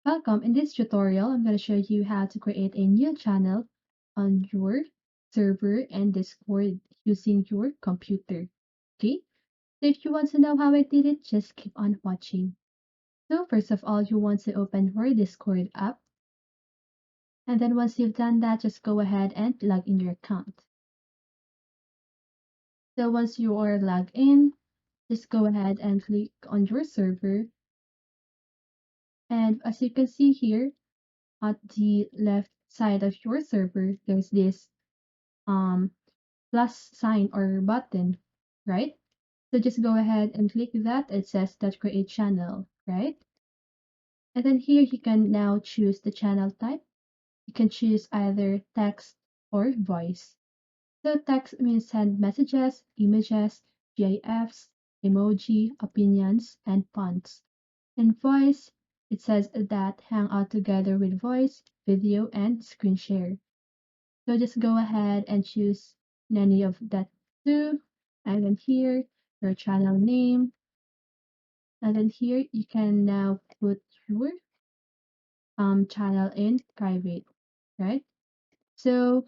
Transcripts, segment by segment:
Welcome. In this tutorial, I'm going to show you how to create a new channel on your server and Discord using your computer. Okay, so if you want to know how I did it, just keep on watching. So first of all, you want to open your Discord app. And then once you've done that, just go ahead and log in your account. So once you are logged in, just go ahead and click on your server. And as you can see here, at the left side of your server, there's this plus sign or button, right? So just go ahead and click that. It says that create channel, right? And then here you can now choose the channel type. You can choose either text or voice. So text means send messages, images, GIFs, emoji, opinions, and fonts. And voice, it says that hang out together with voice, video, and screen share. So just go ahead and choose any of that two. And then here, your channel name. And then here, you can now put your channel in private, right? So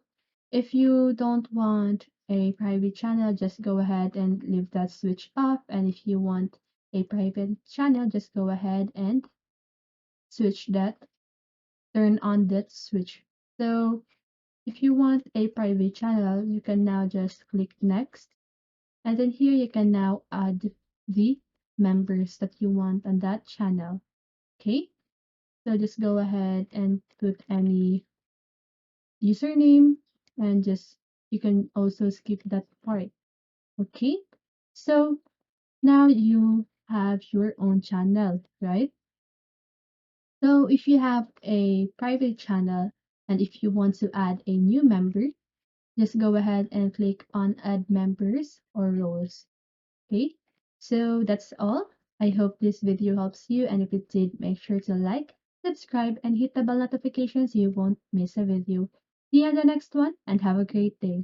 if you don't want a private channel, just go ahead and leave that switch off. And if you want a private channel, just go ahead and switch that, turn on that switch. So if you want a private channel, you can now just click next. And then here you can now add the members that you want on that channel. Okay, so just go ahead and put any username and just you can also skip that part. Okay, so now you have your own channel, right? So if you have a private channel and if you want to add a new member, just go ahead and click on add members or roles. Okay, so that's all. I hope this video helps you, and if it did, make sure to like, subscribe, and hit the bell notification so you won't miss a video. See you on the next one, and have a great day.